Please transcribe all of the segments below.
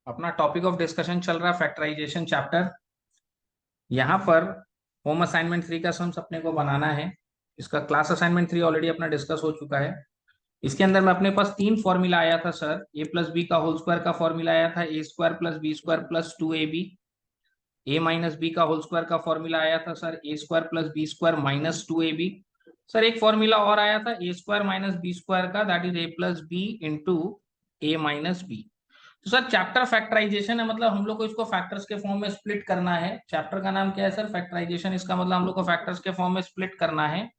अपना topic of discussion चल रहा है फैक्टराइजेशन चैप्टर। यहाँ पर होम असाइनमेंट 3 का सम्स अपने को बनाना है। इसका क्लास असाइनमेंट 3 ऑलरेडी अपना डिस्कस हो चुका है। इसके अंदर में अपने पास तीन फॉर्मूला आया था सर। ए प्लस बी का होल स्क्वायर का फॉर्मूला आया था, A square plus B square plus 2ab। A minus B का होल स्क्वायर का फॉर्मूला आया था सर, ए square plus B square minus 2ab। Sir एक फॉर्मूला और आया था A square minus B square का, that is A plus B into A minus B. तो सर चैप्टर फैक्टराइजेशन है, मतलब हम लोग को इसको फैक्टर्स के फॉर्म में स्प्लिट करना है। चैप्टर का नाम क्या है सर? फैक्टराइजेशन। इसका मतलब हम लोग को फैक्टर्स के फॉर्म में स्प्लिट करना है।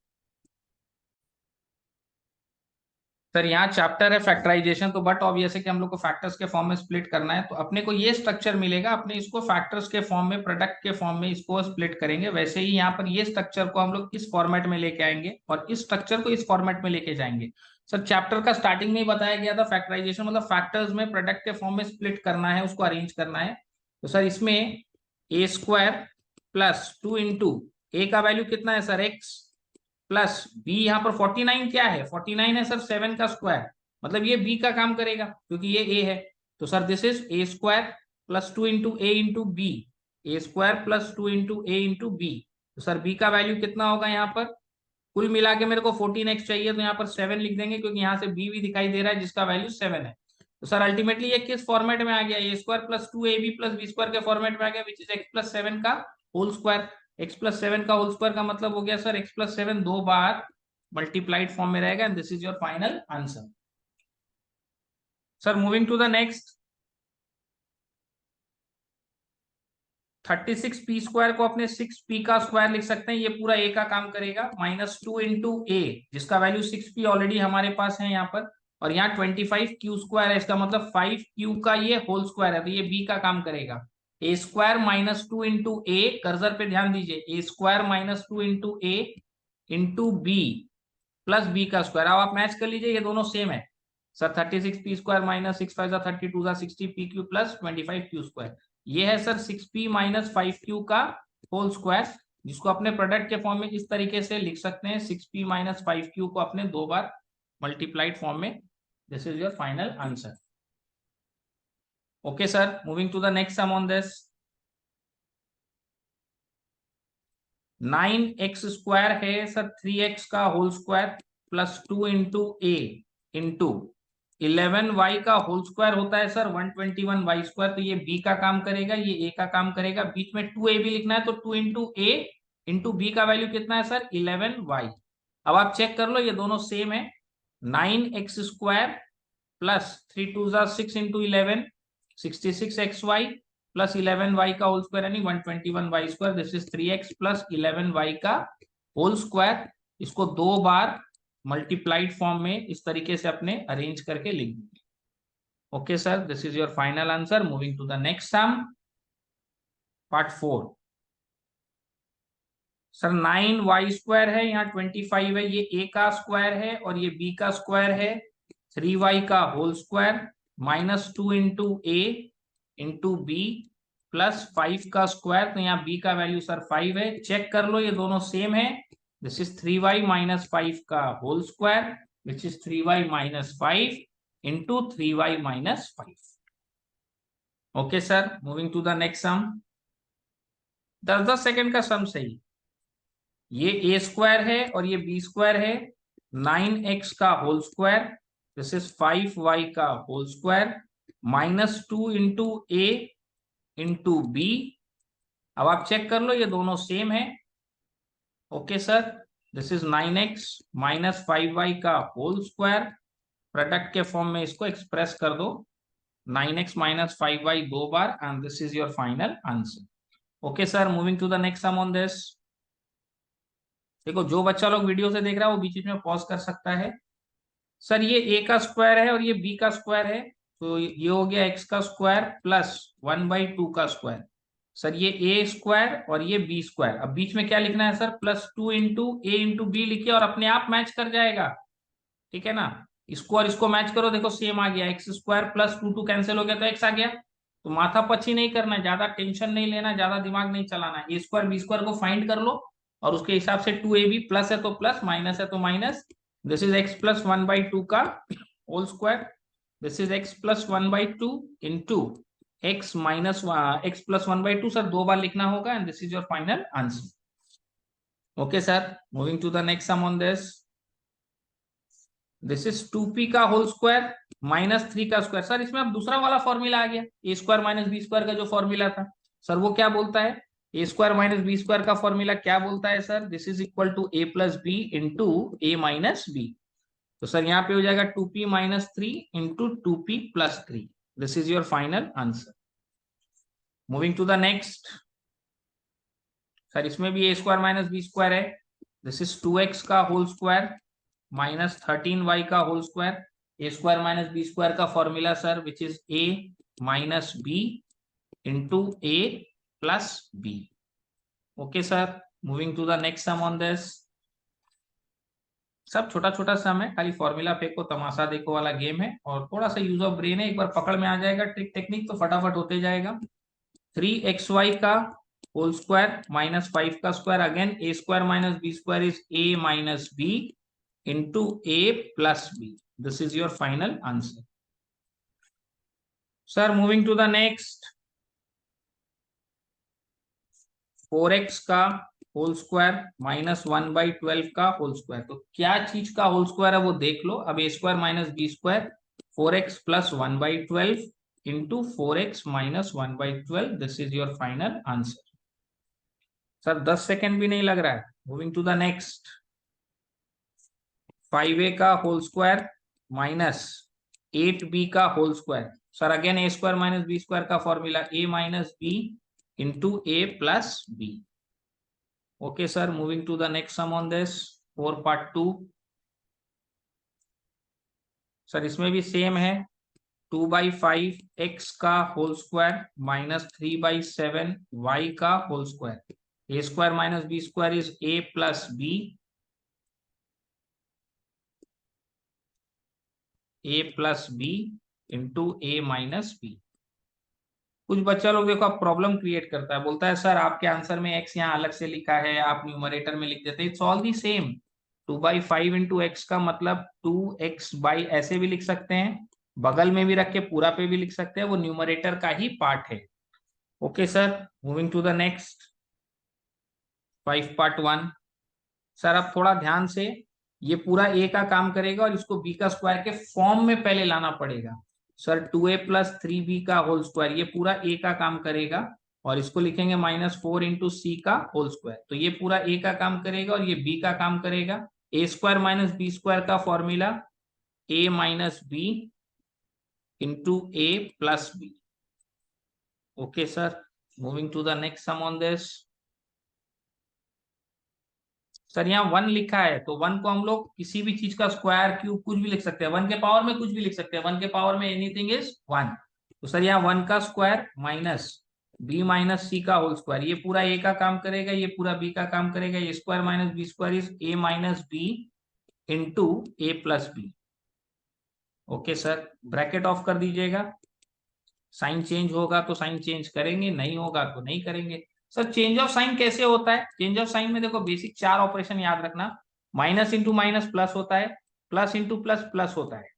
सर यहाँ चैप्टर है फैक्टराइजेशन, तो बट ऑब्वियस है कि हम लोग को फैक्टर्स के फॉर्म में स्प्लिट करना है। तो अपने को ये स्ट्रक्चर मिलेगा, अपने इसको फैक्टर्स के फॉर्म में, प्रोडक्ट के फॉर्म में इसको स्प्लिट करेंगे। वैसे ही यहाँ पर ये स्ट्रक्चर को हम लोग इस फॉर्मेट में लेके आएंगे और इस स्ट्रक्चर को इस फॉर्मेट में लेके जाएंगे। सर चैप्टर का स्टार्टिंग में ही बताया गया था फैक्टराइजेशन मतलब फैक्टर्स में प्रोडक्ट के फॉर्म में स्प्लिट करना है, उसको अरेंज करना है। तो सर इसमें ए स्क्वायर प्लस 2 इंटू ए का वैल्यू कितना है सर? X plus B. यहाँ पर 49 क्या है? 49 है सर 7 का स्क्वायर, मतलब ये बी का काम करेगा क्योंकि ये ए है। तो sir this is a square plus 2 into A into b. A square plus 2 into A into b. तो सर बी का वैल्यू कितना होगा? यहाँ पर कुल मिला के मेरे को 14x चाहिए, तो यहाँ पर 7 लिख देंगे क्योंकि यहाँ से बी भी दिखाई दे रहा है जिसका वैल्यू 7 है। तो सर अल्टीमेटली ये किस फॉर्मेट में आ गया? ए square plus 2ab plus B square के फॉर्मेट में आ गया, विच इज एक्स प्लस 7 का होल स्क्वायर। एक्स प्लस 7 का होल स्क्वायर का मतलब हो गया सर एक्स प्लस 7 दो बार मल्टीप्लाइड फॉर्म में रहेगा, and this is your final answer. Sir moving to the next, 36p square को अपने 6p का स्क्वायर लिख सकते हैं। ये पूरा a का काम करेगा, माइनस 2 इंटू ए जिसका वैल्यू 6p ऑलरेडी हमारे पास है यहाँ पर, और यहाँ 25q स्क्वायर है, इसका मतलब 5q का ये होल स्क्वायर है, तो ये b का काम करेगा। ए स्क्वायर माइनस 2 इंटू ए, कर्सर पे ध्यान दीजिए, ए स्क्वायर माइनस 2 इंटू ए इंटू बी प्लस बी का स्क्वायर। अब आप मैच कर लीजिए, ये दोनों सेम है sir. 36p square minus 6 5 32 60pq plus 25q square. ये है सर 6p माइनस 5q का होल स्क्वायर, जिसको अपने प्रोडक्ट के फॉर्म में इस तरीके से लिख सकते हैं, 6p माइनस 5q को अपने दो बार मल्टीप्लाइड फॉर्म में। This is your final answer. Okay sir, moving to the next sum on this. 9x square है सर 3x का होल स्क्वायर प्लस 2 इंटू ए इंटू 11y का होल स्क्वायर होता है सर 121y स्क्वायर। तो ये b का काम करेगा, ये a का काम करेगा, बीच में 2ab लिखना है, तो 2 इंटू ए इंटू बी का वैल्यू कितना है सर? 11y। अब आप चेक कर लो, ये दोनों सेम है। 9x square plus 3 2 6 into 11 66xy plus 11y का होल स्क्वायर यानी 121y square. This is 3x plus 11y का होल स्क्वायर। इसको दो बार मल्टीप्लाइड फॉर्म में इस तरीके से अपने अरेंज करके लिख देंगे। Okay sir, this is your final answer. Moving to the next sum, part 4। Sir 9y square है, यहाँ 25 है, ये a का स्क्वायर है और ये b का स्क्वायर है। 3y का होल स्क्वायर माइनस 2 इंटू ए इंटू बी प्लस 5 का स्क्वायर। तो यहाँ b का वैल्यू सर 5 है, चेक कर लो, ये दोनों सेम है। दिस इज 3y माइनस 5 का whole square which is 3y minus 5 into 3y minus 5। Okay sir, moving to the next sum. 10 second का सम सही। ये ए स्क्वायर है और ये बी स्क्वायर है। 9x का whole square, this is 5y का होल स्क्वायर माइनस 2 इंटू ए into B. अब आप चेक कर लो, ये दोनों सेम है। Okay sir, this is 9x minus 5y का होल स्क्वायर, प्रोडक्ट के फॉर्म में इसको एक्सप्रेस कर दो, 9x माइनस 5y दो बार, and this is your final answer. Okay sir, moving to the next sum on this. देखो, जो बच्चा लोग वीडियो से देख रहा है वो बीच में पॉज कर सकता है। सर ये a का स्क्वायर है और ये b का स्क्वायर है, तो ये हो गया x का स्क्वायर प्लस 1/2 का स्क्वायर। सर ये a स्क्वायर और ये b स्क्वायर, अब बीच में क्या लिखना है सर? प्लस 2 इंटू ए इंटू बी लिखिए और अपने आप मैच कर जाएगा, ठीक है ना। इसको और इसको मैच करो, देखो सेम आ गया, एक्स स्क्वायर प्लस 2 कैंसिल हो गया तो x आ गया। तो माथा पच्ची नहीं करना है, ज्यादा टेंशन नहीं लेना, ज्यादा दिमाग नहीं चलाना है। ए स्क्वायर बी स्क्वायर को फाइंड कर लो और उसके हिसाब से 2ab प्लस है तो प्लस, माइनस है तो minus. This is x plus 1/2 का whole square, this is x plus 1/2 into x minus x plus 1/2 sir 2 बार लिखना होगा and this is your final answer. Okay sir, moving to the next sum on this is 2p का whole square minus 3 का square. Sir इसमें अब दूसरा वाला formula आ गया, ए स्क्वायर माइनस बी स्क्वायर का जो फॉर्मूला था सर वो क्या बोलता है, ए स्क्वायर माइनस बी स्क्वायर का फॉर्मूला क्या बोलता है sir, this is equal to A plus B into A minus B. तो सर यहाँ पे हो जाएगा 2p minus 3 into 2p plus 3। This is your final answer. Moving to the next, sir इसमें भी a square minus B square है। This is 2x का whole square minus 13y का whole square. A square minus B square का formula sir which is A minus B into A plus B. Okay sir, moving to the next sum on this. सब छोटा छोटा सम है, खाली formula फेंको तमाशा देखो वाला गेम है और थोड़ा सा यूज ऑफ ब्रेन है, एक बार पकड़ में आ जाएगा ट्रिक टेक्निक तो फटाफट होते जाएगा। 3xy का होल स्क्वायर माइनस 5 का square, again a square minus B square is A minus B into A plus B. This is your final answer. Sir moving to the next, 4x का whole square minus 1/12 का whole square. तो क्या चीज का whole square है वो देख लो। अब A square minus B square 4x प्लस 1/12 into 4x minus 1/12। This is your final answer. Sir 10 second भी नहीं लग रहा है। Moving to the next, 5a का होल स्क्वायर माइनस 8b का whole square. Sir again a square minus B square का formula a minus B into A plus B. Okay sir, moving to the next sum on this 4 part 2। Sir इसमें भी same है, 2/5 x का whole square minus 3/7 y का whole square. A square minus B square is A plus b, a plus B into A minus b. कुछ बच्चा लोग देखो आप प्रॉब्लम क्रिएट करता है, बोलता है सर आपके आंसर में x यहाँ अलग से लिखा है, आप न्यूमरेटर में लिख देते, it's all the same. 2/5 into x का मतलब 2x बाई ऐसे भी लिख सकते हैं, बगल में भी रख के पूरा पे भी लिख सकते हैं, वो न्यूमरेटर का ही पार्ट है। Okay sir, moving to the next 5 part 1। Sir अब थोड़ा ध्यान से, ये पूरा ए का काम करेगा और इसको बी का स्क्वायर के फॉर्म में पहले लाना पड़ेगा। सर 2a प्लस 3b का होल स्क्वायर, ये पूरा ए का काम करेगा और इसको लिखेंगे -4 इंटू सी का होल स्क्वायर। तो ये पूरा ए का काम करेगा और ये बी का काम करेगा। ए स्क्वायर माइनस बी स्क्वायर का formula a minus B into A plus B. Okay sir, moving to the next sum on this. Sir यहाँ 1 लिखा है तो 1 को हम लोग किसी भी चीज का स्क्वायर क्यूब कुछ भी लिख सकते हैं, 1 के पावर में कुछ भी लिख सकते हैं, 1 के पावर में एनीथिंग इज 1। तो सर यहाँ 1 का स्क्वायर माइनस बी माइनस सी का होल स्क्वायर, ये पूरा ए का काम करेगा, ये पूरा बी का काम करेगा। ए square minus B square is A minus B into A plus B. Okay sir, bracket off कर दीजिएगा। साइन चेंज होगा तो साइन चेंज करेंगे, नहीं होगा तो नहीं करेंगे। सर चेंज ऑफ साइन कैसे होता है, चेंज ऑफ साइन में देखो बेसिक 4 ऑपरेशन याद रखना। माइनस इंटू माइनस प्लस होता है, प्लस इंटू प्लस प्लस होता है,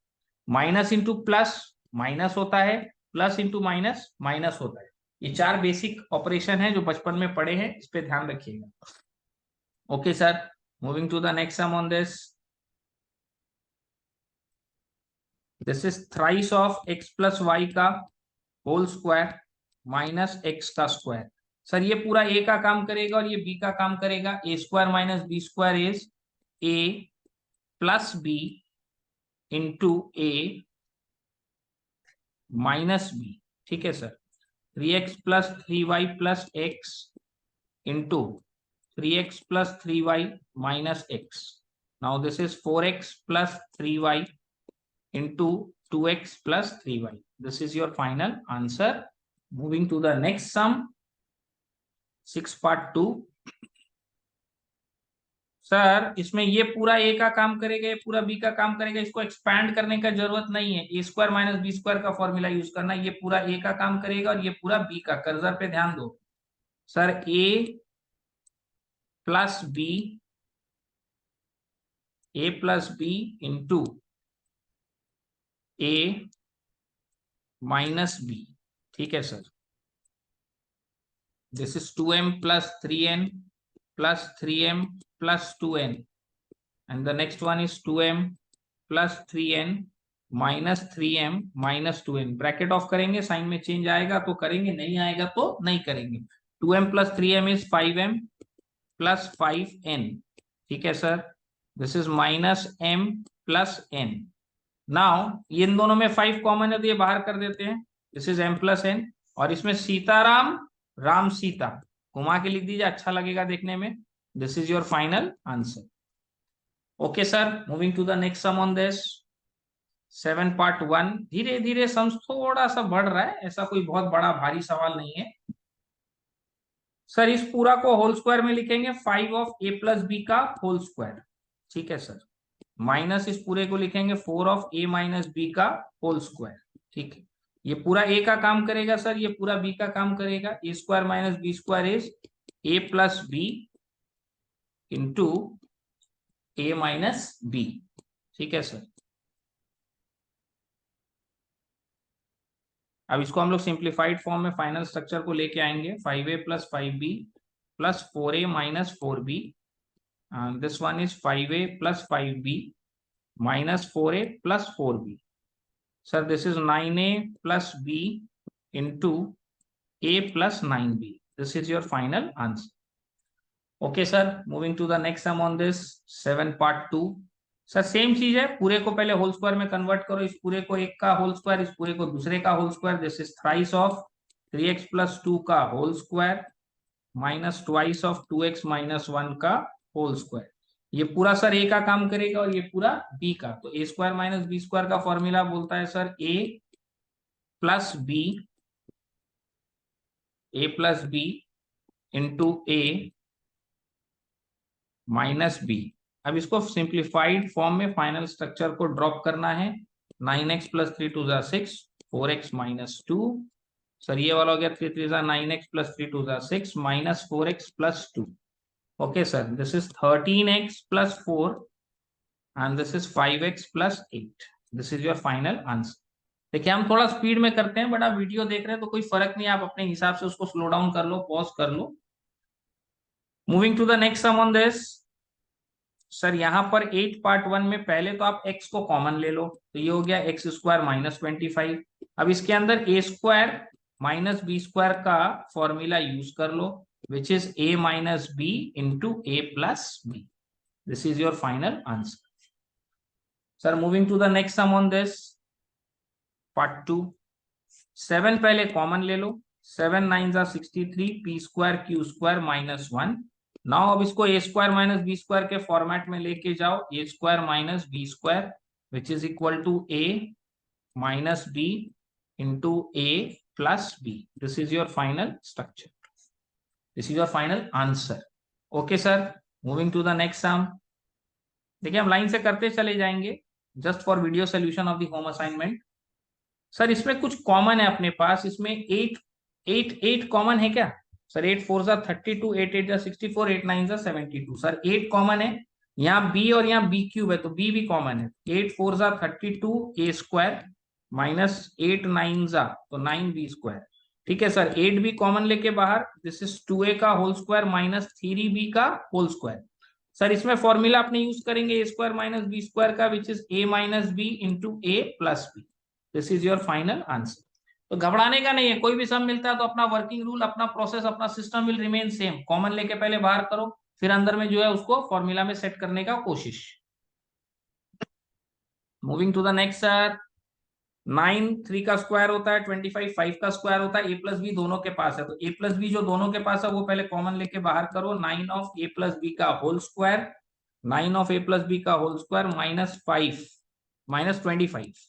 माइनस इंटू प्लस माइनस होता है, प्लस इंटू माइनस माइनस होता है। ये 4 बेसिक ऑपरेशन है जो बचपन में पढ़े हैं, इस पे ध्यान रखिएगा। Okay sir, moving to the next sum on this. This is thrice of x plus y का होल स्क्वायर माइनस एक्स का स्क्वायर। सर ये पूरा ए का काम करेगा और ये बी का काम करेगा। ए square minus B square is A plus B into A minus B. ठीक है sir, 3x plus 3y plus X into 3x plus 3y minus X. Now this is 4x plus 3y into 2x plus 3y। This is your final answer. Moving to the next sum 6 part 2। Sir इसमें ये पूरा ए का काम करेगा, ये पूरा b का काम करेगा, इसको एक्सपैंड करने का जरूरत नहीं है। ए स्क्वायर माइनस बी स्क्वायर का फॉर्मूला यूज करना, ये पूरा ए का काम करेगा और ये पूरा बी का। कर्सर पे ध्यान दो sir, A plus b, a plus B into A minus B. ठीक है sir, this is 2m plus 3n plus 3m plus 2n and the next one is 2m plus 3n minus 3m minus 2n। Bracket of करेंगे, sign में change आएगा तो करेंगे, नहीं आएगा तो नहीं करेंगे। 2m plus 3m is 5m plus 5n। ठीक है sir, this is minus m plus n। Now in दोनों में 5 कॉमन है तो ये बाहर कर देते हैं, this is m plus n। और इसमें सीताराम राम सीता घुमा के लिख दीजिए, अच्छा लगेगा देखने में। This is your final answer. Okay sir, moving to the next sum on this 7 part 1। धीरे धीरे सम्स थोड़ा सा बढ़ रहा है, ऐसा कोई बहुत बड़ा भारी सवाल नहीं है सर। इस पूरा को होल स्क्वायर में लिखेंगे 5 ऑफ a प्लस बी का होल स्क्वायर। ठीक है सर, माइनस इस पूरे को लिखेंगे 4 ऑफ a माइनस बी का होल स्क्वायर। ठीक है, ये पूरा a का काम करेगा सर, ये पूरा b का काम करेगा। a square minus B square is a plus B into a minus B. ठीक है सर, अब इसको हम लोग सिंप्लीफाइड फॉर्म में फाइनल स्ट्रक्चर को लेके आएंगे। 5a plus 5b plus 4a minus 4b, this one is 5a plus 5b minus 4a plus 4b। Sir this is 9a plus b into a plus 9b। This is your final answer. Okay sir, moving to the next sum on this 7 part 2। Sir same चीज है, पूरे को पहले whole square में convert करो, इस पूरे को एक का होल स्क्वायर, इस पूरे को दूसरे का whole square. This is thrice of 3x plus 2 का whole square minus twice of 2x minus 1 का होल स्क्वायर। ये पूरा सर a का काम करेगा और ये पूरा b का, तो a square minus B square का फॉर्मूला बोलता है sir a plus b into a minus b। अब इसको सिंप्लीफाइड फॉर्म में फाइनल स्ट्रक्चर को ड्रॉप करना है। 9x plus 3 two 6, 4x minus 2। Sir ये वाला हो गया 3 3 9x plus 3 two 6 minus 4x plus 2। Okay sir, this is 13x plus 4 and this is 5x plus 8। This is your final answer. देखिए हम थोड़ा स्पीड में करते हैं, बट आप वीडियो देख रहे हैं तो कोई फर्क नहीं, आप अपने हिसाब से उसको स्लो डाउन कर लो, पॉज कर लो। Moving to the next sum on this sir, यहाँ पर 8 पार्ट 1 में पहले तो आप x को कॉमन ले लो, तो ये हो गया एक्स स्क्वायर माइनस 25। अब इसके अंदर a square minus B square का फॉर्मूला यूज कर लो, which is a minus B into a plus B. This is your final answer. Sir moving to the next sum on this part 2। 7 पहले common ले लो, 7 9 63 p square q square minus 1। Now अब इसको A square minus B square के format में लेके जाओ, A square minus B square which is equal to a minus B into A plus B. This is your final structure, this is your final answer. Okay sir, moving to the next sum. देखिए हम line से करते चले जाएंगे just for video solution of the home assignment. Sir इसमें कुछ common है अपने पास, इसमें 8 कॉमन है क्या सर? 8 4 जा 32, 8 8 जा 64, 8 9 जा 72। सर 8 कॉमन है, यहाँ b और यहाँ b क्यूब है तो b भी कॉमन है। 8 4 जा 32 a स्क्वायर माइनस 8 9 जा तो 9b स्क्वायर। ठीक है सर, 8 भी कॉमन लेके बाहर, दिस इज 2a का होल स्क्वायर माइनस 3b का होल स्क्वायर। सर इसमें फॉर्मूला अपने यूज करेंगे a square minus B square का, which is a minus B into a plus B. This is your final answer. तो घबराने का नहीं है, कोई भी सम मिलता है तो अपना वर्किंग रूल, अपना प्रोसेस, अपना system will remain same. Common लेके पहले बाहर करो, फिर अंदर में जो है उसको फॉर्मूला में सेट करने का कोशिश। Moving to the next sir, 9 3 का स्क्वायर होता है, 25 5 का स्क्वायर होता है, ए प्लस बी दोनों के पास है, तो ए प्लस बी जो दोनों के पास है वो पहले कॉमन लेके बाहर करो। 9 ऑफ ए प्लस बी का whole square, 9 of A plus B का whole square minus 5 minus 25।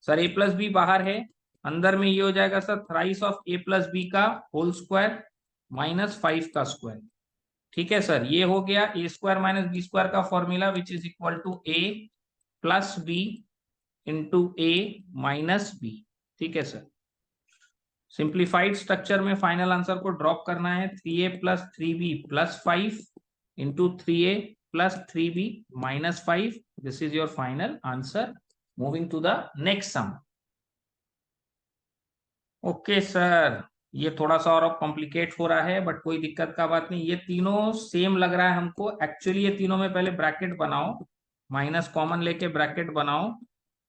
Sir A plus B बाहर है, अंदर में ये हो जाएगा sir thrice of A plus B का होल स्क्वायर माइनस 5 का स्क्वायर। ठीक है सर, ये हो गया ए स्क्वायर माइनस बी स्क्वायर का formula, which is equal to A plus B into A minus B. ठीक है सर, सिंप्लीफाइड स्ट्रक्चर में फाइनल आंसर को ड्रॉप करना है। 3a plus 3b plus 5 into 3a plus 3b minus 5। This is your final answer. Moving to the next sum. Okay sir, ये थोड़ा सा और कॉम्प्लिकेट हो रहा है बट कोई दिक्कत का बात नहीं, ये तीनों सेम लग रहा है हमको। एक्चुअली ये तीनों में पहले ब्रैकेट बनाओ, माइनस कॉमन लेके ब्रैकेट बनाओ।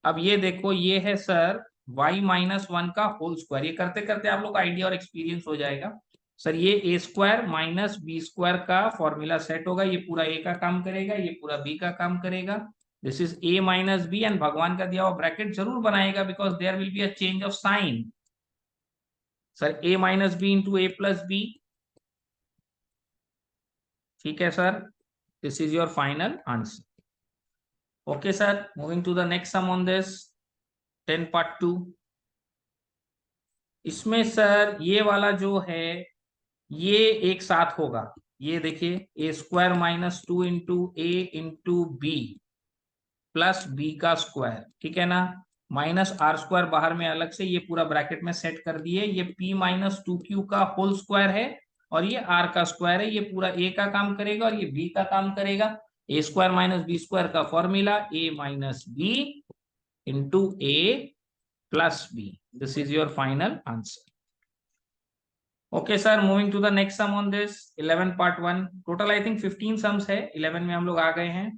अब ये देखो, ये है सर y-1 का होल स्क्वायर। ये करते करते आप लोग का आइडिया और एक्सपीरियंस हो जाएगा। सर ये ए स्क्वायर माइनस बी स्क्वायर का फॉर्मूला सेट होगा, ये पूरा ए का काम करेगा, ये पूरा बी का काम करेगा। This is A minus b, and भगवान का दिया हुआ ब्रैकेट जरूर बनाएगा because there will be a change of sign. Sir a minus B into A plus B, ठीक है sir, this is your final answer. Okay sir, moving to the next sum on this 10 part 2। इसमें sir ये वाला जो है ये एक साथ होगा। ये देखिए, ए स्क्वायर माइनस 2 इंटू ए इंटू बी प्लस बी का स्क्वायर, ठीक है ना। माइनस आर स्क्वायर बाहर में अलग से, ये पूरा ब्रैकेट में सेट कर दिए। ये पी माइनस 2 क्यू का होल स्क्वायर है और ये आर का स्क्वायर है। ये पूरा ए का काम करेगा और ये बी का काम करेगा। ए स्क्वायर माइनस बी स्क्वायर का formula a minus B into A plus B. This is your final answer. Okay sir, moving to the next sum on this 11 part 1। Total I think 15 sums है, 11 में हम लोग आ गए हैं।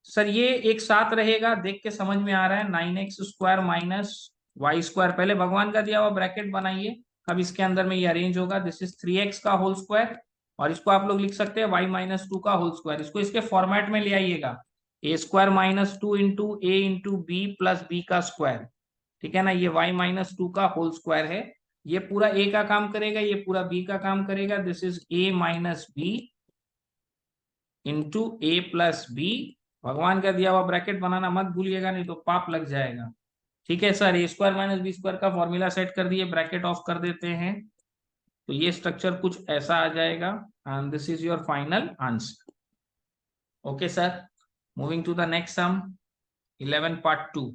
Sir ये एक साथ रहेगा, देख के समझ में आ रहा है। 9x² माइनस वाई स्क्वायर, पहले भगवान का दिया हुआ ब्रैकेट बनाइए। अब इसके अंदर में ये अरेंज होगा। दिस इज 3x का होल स्क्वायर, और इसको आप लोग लिख सकते हैं y-2 का होल स्क्वायर। इसको इसके फॉर्मेट में ले आइएगा, ए स्क्वायर माइनस 2 इंटू ए इंटू बी प्लस बी का स्क्वायर, ठीक है ना। ये y-2 का होल स्क्वायर है। ये पूरा a का काम करेगा, ये पूरा b का काम करेगा। This is a minus B into A plus b. भगवान का दिया हुआ ब्रैकेट बनाना मत भूलिएगा, नहीं तो पाप लग जाएगा। ठीक है सर, ए स्क्वायर माइनस बी स्क्वायर का फॉर्मूला सेट कर दिए, ब्रैकेट ऑफ कर देते हैं, तो ये स्ट्रक्चर कुछ ऐसा आ जाएगा। And this is your final answer. Okay sir, moving to the next sum 11 part 2।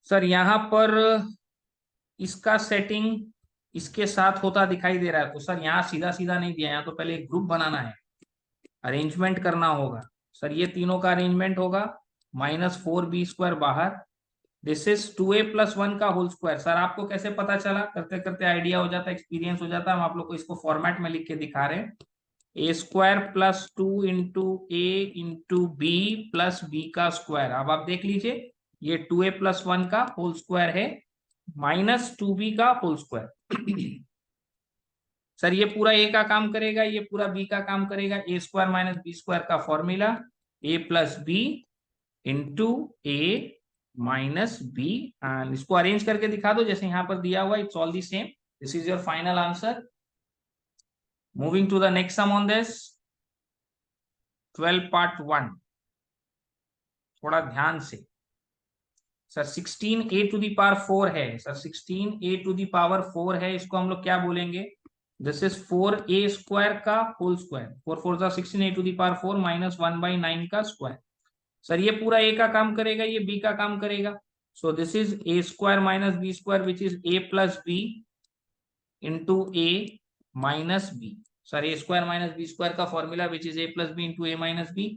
Sir यहाँ पर इसका सेटिंग इसके साथ होता दिखाई दे रहा है, तो सर यहाँ सीधा सीधा नहीं दिया, यहाँ तो पहले एक ग्रुप बनाना है, अरेंजमेंट करना होगा। सर ये तीनों का अरेंजमेंट होगा, -4b² बाहर। दिस इज 2a+1 का होल स्क्वायर। सर आपको कैसे पता चला, करते करते आइडिया हो जाता है, एक्सपीरियंस हो जाता है। हम आप लोग को इसको फॉर्मेट में लिख के दिखा रहे हैं। ए स्क्वायर प्लस 2 इंटू ए इंटू बी प्लस बी का स्क्वायर। अब आप देख लीजिए, ये 2a+1 का होल स्क्वायर है माइनस 2b का होल स्क्वायर। सर ये पूरा ए का काम करेगा, ये पूरा बी का काम करेगा। ए स्क्वायर माइनस बी स्क्वायर का formula a plus B into A minus b. And इसको अरेंज करके दिखा दो जैसे यहाँ पर दिया हुआ, it's all the same. This is your final answer. Moving to the next sum on this 12 part 1। थोड़ा ध्यान से सर, 16a⁴ है। सर 16a⁴ है, इसको हम लोग क्या बोलेंगे? दिस इज 4a² का होल स्क्वायर। 4 4 16a⁴ माइनस 1/9 का स्क्वायर। सर ये पूरा a का काम करेगा, ये b का काम करेगा। So this is a² minus B square which is a plus B into A minus B. Sir a² minus B square का formula which is a plus B into A minus B.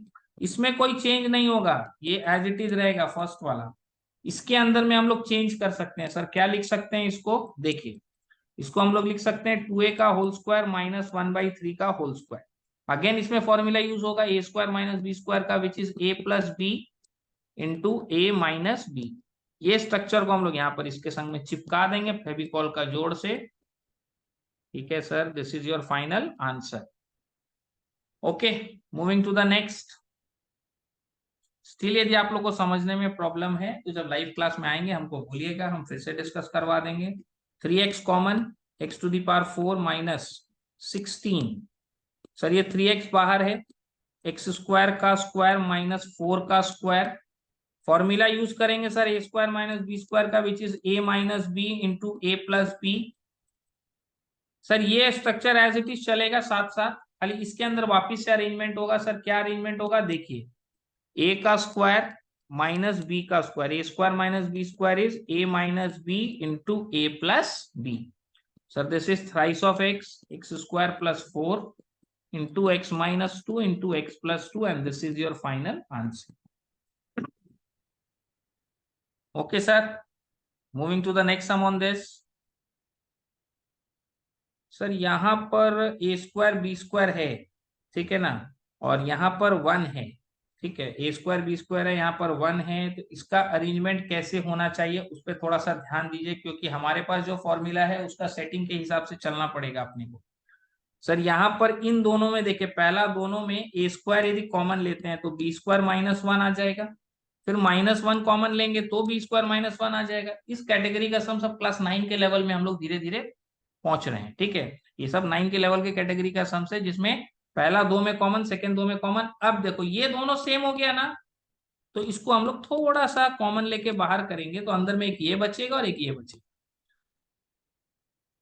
इसमें कोई change नहीं होगा, ये as it is रहेगा first वाला। इसके अंदर में हम लोग चेंज कर सकते हैं। सर क्या लिख सकते हैं इसको? देखिए, इसको हम लोग लिख सकते हैं 2a का होल स्क्वायर माइनस 1/3 का होल स्क्वायर। अगेन इसमें फॉर्मूला यूज होगा a² माइनस बी स्क्वायर का which is a plus B into A minus b. ये स्ट्रक्चर को हम लोग यहाँ पर इसके संग में चिपका देंगे फेविकॉल का जोड़ से। ठीक है sir, this is your final answer. Okay, moving to the next. Still यदि आप लोग को समझने में प्रॉब्लम है तो जब लाइव क्लास में आएंगे हमको भूलिएगा, हम फिर से डिस्कस करवा देंगे। 3x common, x⁴ minus 16। Sir ये 3x बाहर है, x² का स्क्वायर माइनस 4 का स्क्वायर। फॉर्मूला यूज करेंगे sir a² minus B square का which is a minus B into A plus B. Sir ये स्ट्रक्चर एज इट इज चलेगा साथ साथ, खाली इसके अंदर वापिस से अरेंजमेंट होगा। सर क्या अरेंजमेंट होगा? देखिए, ए का स्क्वायर माइनस बी का square, a² minus B square is a minus B into A plus B. Sir this is thrice of x² plus 4 into x minus 2 into x plus 2, and this is your final answer. Okay sir, moving to the next sum on this. Sir यहाँ पर A square B square है, ठीक है ना, और यहाँ पर 1 है, ठीक है, ए स्क्वायर बी स्क्वायर है, यहाँ पर 1 है, तो इसका अरेंजमेंट कैसे होना चाहिए उस पर थोड़ा सा ध्यान दीजिए, क्योंकि हमारे पास जो फॉर्मूला है उसका सेटिंग के हिसाब से चलना पड़ेगा अपने को। सर यहाँ पर इन दोनों में देखिए, पहला दोनों में ए स्क्वायर यदि कॉमन लेते हैं तो बी स्क्वायर -1 आ जाएगा, फिर -1 कॉमन लेंगे तो बी स्क्वायर -1 आ जाएगा। इस कैटेगरी का सम सब क्लास 9 के लेवल में हम लोग धीरे धीरे पहुंच रहे हैं, ठीक है। ये सब 9 के लेवल के कैटेगरी का सम्स है, जिसमें पहला दो में कॉमन, सेकंड दो में कॉमन। अब देखो ये दोनों सेम हो गया ना, तो इसको हम लोग थोड़ा सा कॉमन लेके बाहर करेंगे, तो अंदर में एक ये बचेगा और एक ये बचेगा,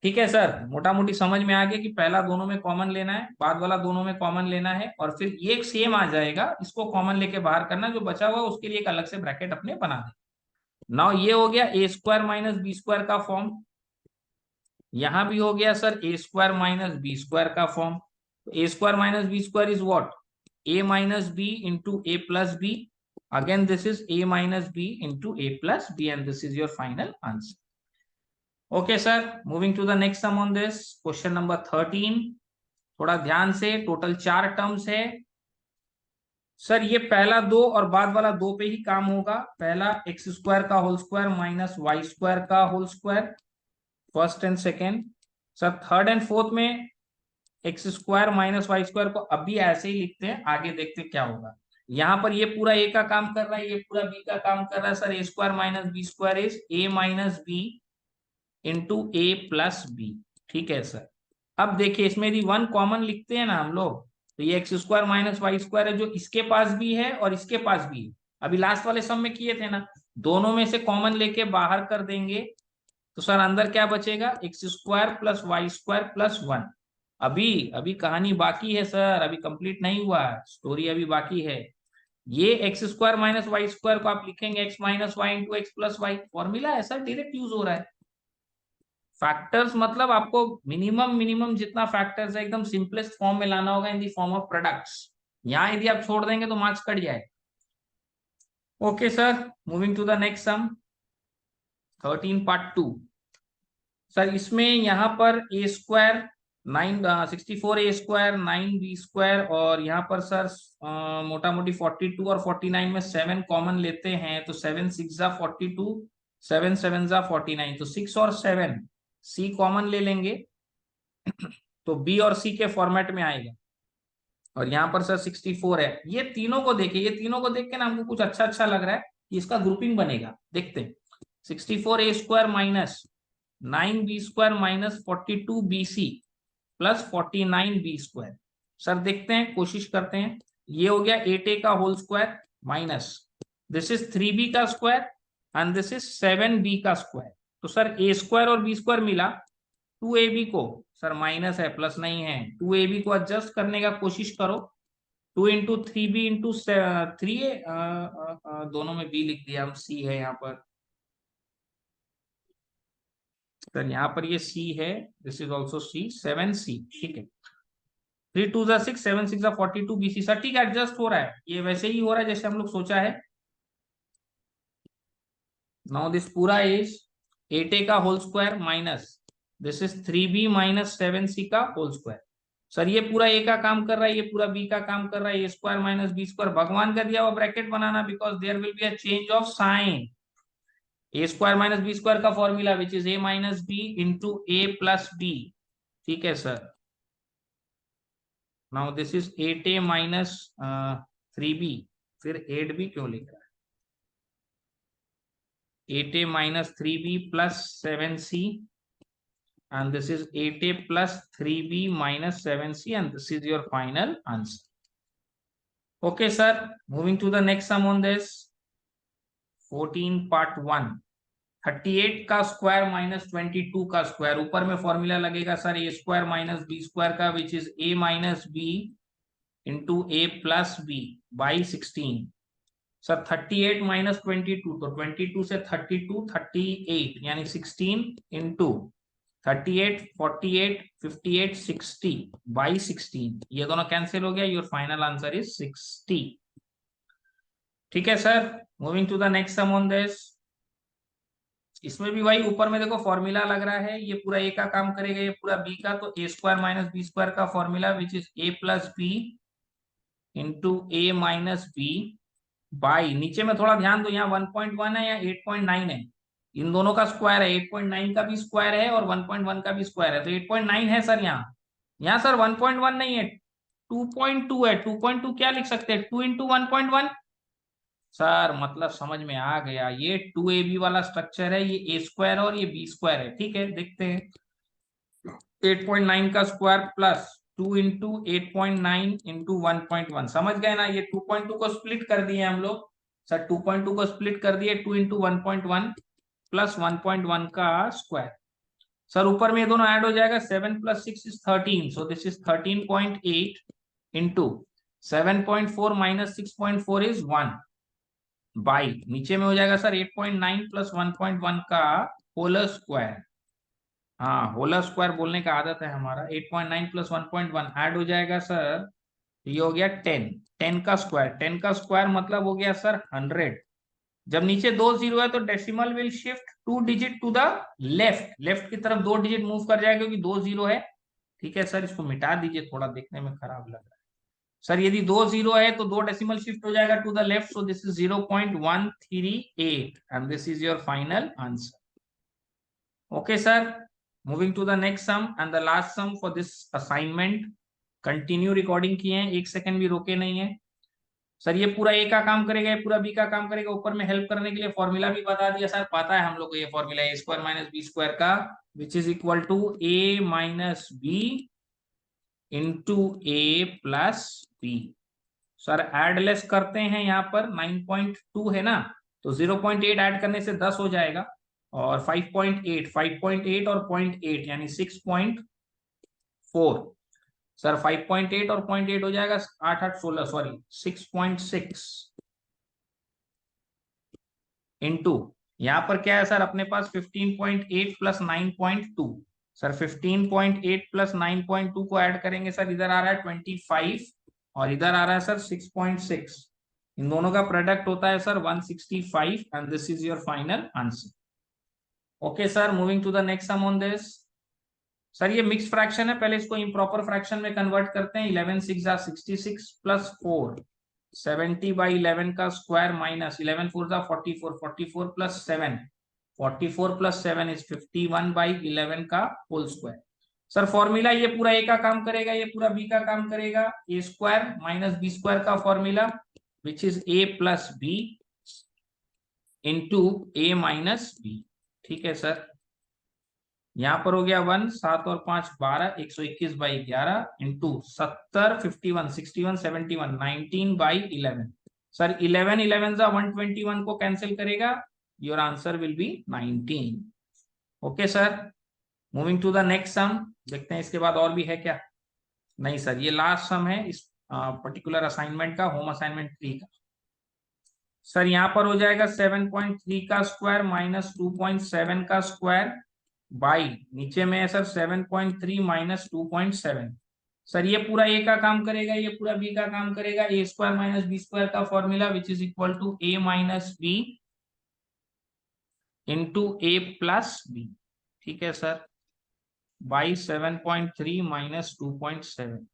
ठीक है सर। मोटा मोटी समझ में आ गया कि पहला दोनों में कॉमन लेना है, बाद वाला दोनों में कॉमन लेना है, और फिर ये एक सेम आ जाएगा, इसको कॉमन लेके बाहर करना, जो बचा हुआ उसके लिए एक अलग से ब्रैकेट अपने बना दे। नाउ ये हो गया ए स्क्वायर माइनस बी स्क्वायर का फॉर्म। यहां भी हो गया सर ए स्क्वायर माइनस बी स्क्वायर का form. A square minus B square is what, a minus B into A plus b. Again this is A minus B into A plus b, and this is your final answer. Okay sir, moving to the next sum on this, question number 13। थोड़ा ध्यान से, total 4 terms है sir. ये पहला दो और बाद वाला दो पे ही काम होगा। पहला एक्स स्क्वायर का whole square minus Y square का whole square, first and second. Sir third and fourth में X square minus Y square को अभी ऐसे ही लिखते हैं, आगे देखते क्या होगा। यहाँ पर ये पूरा ए का काम कर रहा है, ये पूरा बी का काम कर रहा है sir. A square minus B square is A minus B into A plus B, ठीक है सर। अब देखिए इसमें यदि 1 कॉमन लिखते हैं ना हम लोग, तो ये x square minus Y square है, जो इसके पास भी है और इसके पास भी है। अभी लास्ट वाले सम में किए थे ना, दोनों में से कॉमन लेके बाहर कर देंगे, तो सर अंदर क्या बचेगा, x square plus y square plus 1। अभी अभी कहानी बाकी है सर, अभी कंप्लीट नहीं हुआ है, स्टोरी अभी बाकी है। ये x square minus Y square को आप लिखेंगे x minus y into x plus y, formula है सर, डायरेक्ट यूज हो रहा है। फैक्टर्स मतलब आपको मिनिमम मिनिमम जितना फैक्टर्स है एकदम सिंपलेस्ट फॉर्म में लाना होगा, in the form of products. यहां यदि आप छोड़ देंगे तो मार्क्स कट जाए। Okay sir, moving to the next sum, 13 part 2। Sir इसमें यहाँ पर A square 64 a square 9b square, और यहाँ पर सर मोटा मोटी 42 और 49 में 7 कॉमन लेते हैं, तो 7 6 जा 42, 7 7 जा 49, तो 6 और 7 सी कॉमन ले लेंगे, तो बी और सी के फॉर्मेट में आएगा। और यहाँ पर सर 64 है। ये तीनों को देखिए, ये तीनों को देख के ना हमको कुछ अच्छा अच्छा लग रहा है कि इसका ग्रुपिंग बनेगा, देखते हैं। 64 a square minus 9b square minus 42bc plus 49b square. Sir देखते हैं, कोशिश करते हैं। ये हो गया 8a का whole square minus this is 3b का square and this is 7b का स्क्वायर। तो सर ए स्क्वायर और बी स्क्वायर मिला, 2ab को सर माइनस है प्लस नहीं है, 2ab को एडजस्ट करने का कोशिश करो। 2 इंटू 3b इंटू 3a, दोनों में b लिख दिया हम, c है यहाँ पर सर, यहाँ पर ये c है, this is also c, 7c, ठीक है। 3 2 जा 6, 7 6 जा 42 bc सर, ठीक है, एडजस्ट हो रहा है, ये वैसे ही हो रहा है जैसे हम लोग सोचा है। नाउ दिस पूरा इज 8a का whole square minus this is 3b minus 7c का होल स्क्वायर। सर ये पूरा ए का काम कर रहा है, ये पूरा बी का काम कर रहा है, ए स्क्वायर माइनस बी स्क्वायर भगवान का दिया हुआ ब्रैकेट बनाना, because there will be a change of sign. A square minus B square का formula which is A minus B into A plus B, ठीक है sir. Now this is 8a minus 3b, फिर 8b क्यों लिख रहा है, 8a minus 3b plus 7c, and this is 8a plus 3b minus 7c, and this is your final answer. Okay sir, moving to the next sum on this, 14 part 1। 38 का square minus 22 का square, ऊपर में formula लगेगा sir ए square minus B square का, which is A minus B into A plus b by 16। Sir 38 minus 22, तो 22 से 32 38, यानी 16 into 38 48 58 60 by 16, ये दोनों कैंसिल हो गया, योर फाइनल आंसर इज 60, ठीक है sir. Moving to the next sum on this, इसमें भी भाई ऊपर में देखो फॉर्मूला लग रहा है, ये पूरा ए का काम करेगा, ये पूरा बी का, तो a square minus B square का formula which is A plus B into A minus b by, नीचे में थोड़ा ध्यान दो, यहाँ 1.1 है या 8.9 है, इन दोनों का स्क्वायर है, 8.9 का भी स्क्वायर है और 1.1 का भी स्क्वायर है, तो 8.9 है सर यहाँ। यहाँ सर 1.1 नहीं है, 2.2 है। 2.2 क्या लिख सकते हैं, 2 इंटू 1.1। सर मतलब समझ में आ गया, ये 2ab वाला स्ट्रक्चर है, ये ए स्क्वायर और ये बी स्क्वायर है। ठीक है, देखते हैं। 8.9 का स्क्वायर प्लस 2 इंटू 8.9 इंटू 1.1, समझ गए ना। ये 2.2 को स्प्लिट कर दिए हम लोग सर, 2.2 को स्प्लिट कर दिए, 2 इंटू 1.1 प्लस 1.1 का स्क्वायर। सर ऊपर में ये दोनों ऐड हो जाएगा, 7 plus 6 is 13, so this is 13.8 into 7.4 minus 6.4 is 1 by, नीचे में हो जाएगा सर 8.9 प्लस 1.1 का होल स्क्वायर। हाँ, होल स्क्वायर बोलने का आदत है हमारा। 8.9 प्लस 1.1 ऐड हो जाएगा सर, ये हो गया 10। 10 का स्क्वायर, 10 का स्क्वायर मतलब हो गया सर 100। जब नीचे 2 जीरो है तो decimal will shift 2 digit to the left, left की तरफ 2 डिजिट मूव कर जाएगा क्योंकि 2 जीरो है। ठीक है सर, इसको मिटा दीजिए, थोड़ा देखने में खराब लग रहा है। सर यदि 2 जीरो है तो 2 डेसिमल शिफ्ट हो जाएगा to the left, so this is 0.138 and this is your final answer. Okay sir, moving to the next sum and the last sum for this assignment. Continue recording किए हैं, एक second भी रोके नहीं है। Sir ये पूरा ए का काम करेगा, ये पूरा बी का काम करेगा, ऊपर में हेल्प करने के लिए फॉर्मूला भी बता दिया सर, पता है हम लोग को ये formula a square minus B square का, which is equal to a minus B into A plus B. Sir एड लेस करते हैं, यहाँ पर 9.2 है ना, तो 0.8 ऐड करने से 10 हो जाएगा, और 5.8 और 0.8 यानी 6.4। सर 5.8 और 0.8 हो जाएगा 8 8 16, सॉरी 6.6 इंटू, यहाँ पर क्या है सर अपने पास 15.8 प्लस 9.2। सर 15.8 प्लस 9.2 को ऐड करेंगे सर, इधर आ रहा है 25 और इधर आ रहा है सर 6.6, इन दोनों का प्रोडक्ट होता है sir 165 and this is your final answer. Okay sir, moving to the next sum on this. Sir ये मिक्स फ्रैक्शन है, पहले इसको इम्प्रॉपर फ्रैक्शन में कन्वर्ट करते हैं। 11 6 जा 66 प्लस 4 70 बाई 11 का स्क्वायर माइनस 11 4 जा 44, 44 प्लस 7, 44 प्लस 7 इज 51 बाई 11 का होल स्क्वायर। सर फॉर्मूला ये पूरा ए का काम करेगा, ये पूरा बी का काम करेगा, ए स्क्वायर माइनस बी स्क्वायर का formula which is A plus B into A minus B. ठीक है सर, यहाँ पर हो गया 1, 7 और 5 12, 121 बाई 11 इंटू 70 51 61 71 19 बाई 11। सर 11 11 जा 121 को कैंसिल करेगा, your answer will be 19। Okay sir, moving to the next sum, देखते हैं इसके बाद और भी है क्या। नहीं सर, ये लास्ट सम है इस पर्टिकुलर असाइनमेंट का, होम असाइनमेंट 3 का। सर यहाँ पर हो जाएगा 7.3 का स्क्वायर माइनस 2.7 का स्क्वायर बाई, नीचे में है सर 7.3 माइनस 2.7। सर ये पूरा ए का काम करेगा, ये पूरा बी का काम करेगा, ए स्क्वायर माइनस बी स्क्वायर का formula which is equal to a minus B into A plus B. ठीक है सर, बाई 7.3 माइनस 2.7।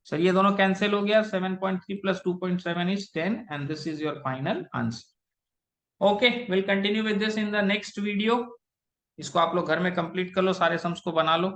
सर ये दोनों कैंसिल हो गया, 7.3 plus 2.7 is 10 and this is your final answer. Okay, will continue with this in the next video. इसको आप लोग घर में कंप्लीट कर लो, सारे सम्स को बना लो।